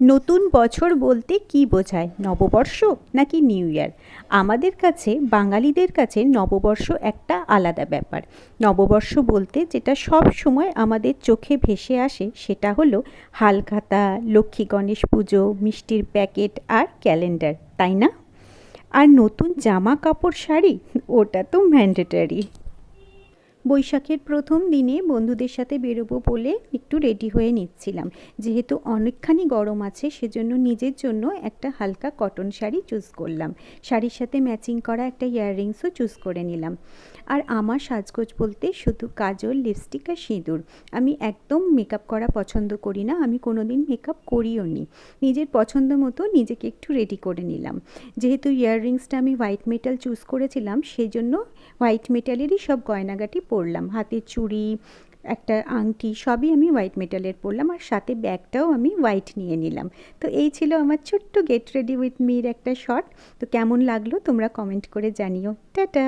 নতুন বছর বলতে কী বোঝায়? নববর্ষ নাকি নিউ ইয়ার? আমাদের কাছে, বাঙালিদের কাছে নববর্ষ একটা আলাদা ব্যাপার। নববর্ষ বলতে যেটা সব সময় আমাদের চোখে ভেসে আসে সেটা হলো হালখাতা, লক্ষ্মী গণেশ পুজো, মিষ্টির প্যাকেট আর ক্যালেন্ডার, তাই না? আর নতুন জামা কাপড় শাড়ি, ওটা তো ম্যান্ডেটরি। বৈশাখের প্রথম দিনে বন্ধুদের সাথে বেরোবো বলে একটু রেডি হয়ে নিচ্ছিলাম। যেহেতু অনেকখানি গরম আছে সেজন্য নিজের জন্য একটা হালকা কটন শাড়ি চুজ করলাম। শাড়ির সাথে ম্যাচিং করা একটা ইয়াররিংসও চুজ করে নিলাম। আর আমার সাজগোজ বলতে শুধু কাজল, লিপস্টিক আর সিঁদুর। আমি একদম মেকআপ করা পছন্দ করি না, আমি কোনো দিন মেকআপ করিও নি। নিজের পছন্দ মতো নিজেকে একটু রেডি করে নিলাম। যেহেতু ইয়াররিংসটা আমি হোয়াইট মেটাল চুজ করেছিলাম সেজন্য হোয়াইট মেটালেরই সব গয়নাগাটি পরলাম। হাতের চুড়ি, একটা আংটি সবই আমি হোয়াইট মেটালের পরলাম, আর সাথে ব্যাগটাও আমি হোয়াইট নিয়ে নিলাম। তো এই ছিল আমার ছোট্ট গেট রেডি উইথ মির একটা শট। তো কেমন লাগলো তোমরা কমেন্ট করে জানিও। টাটা।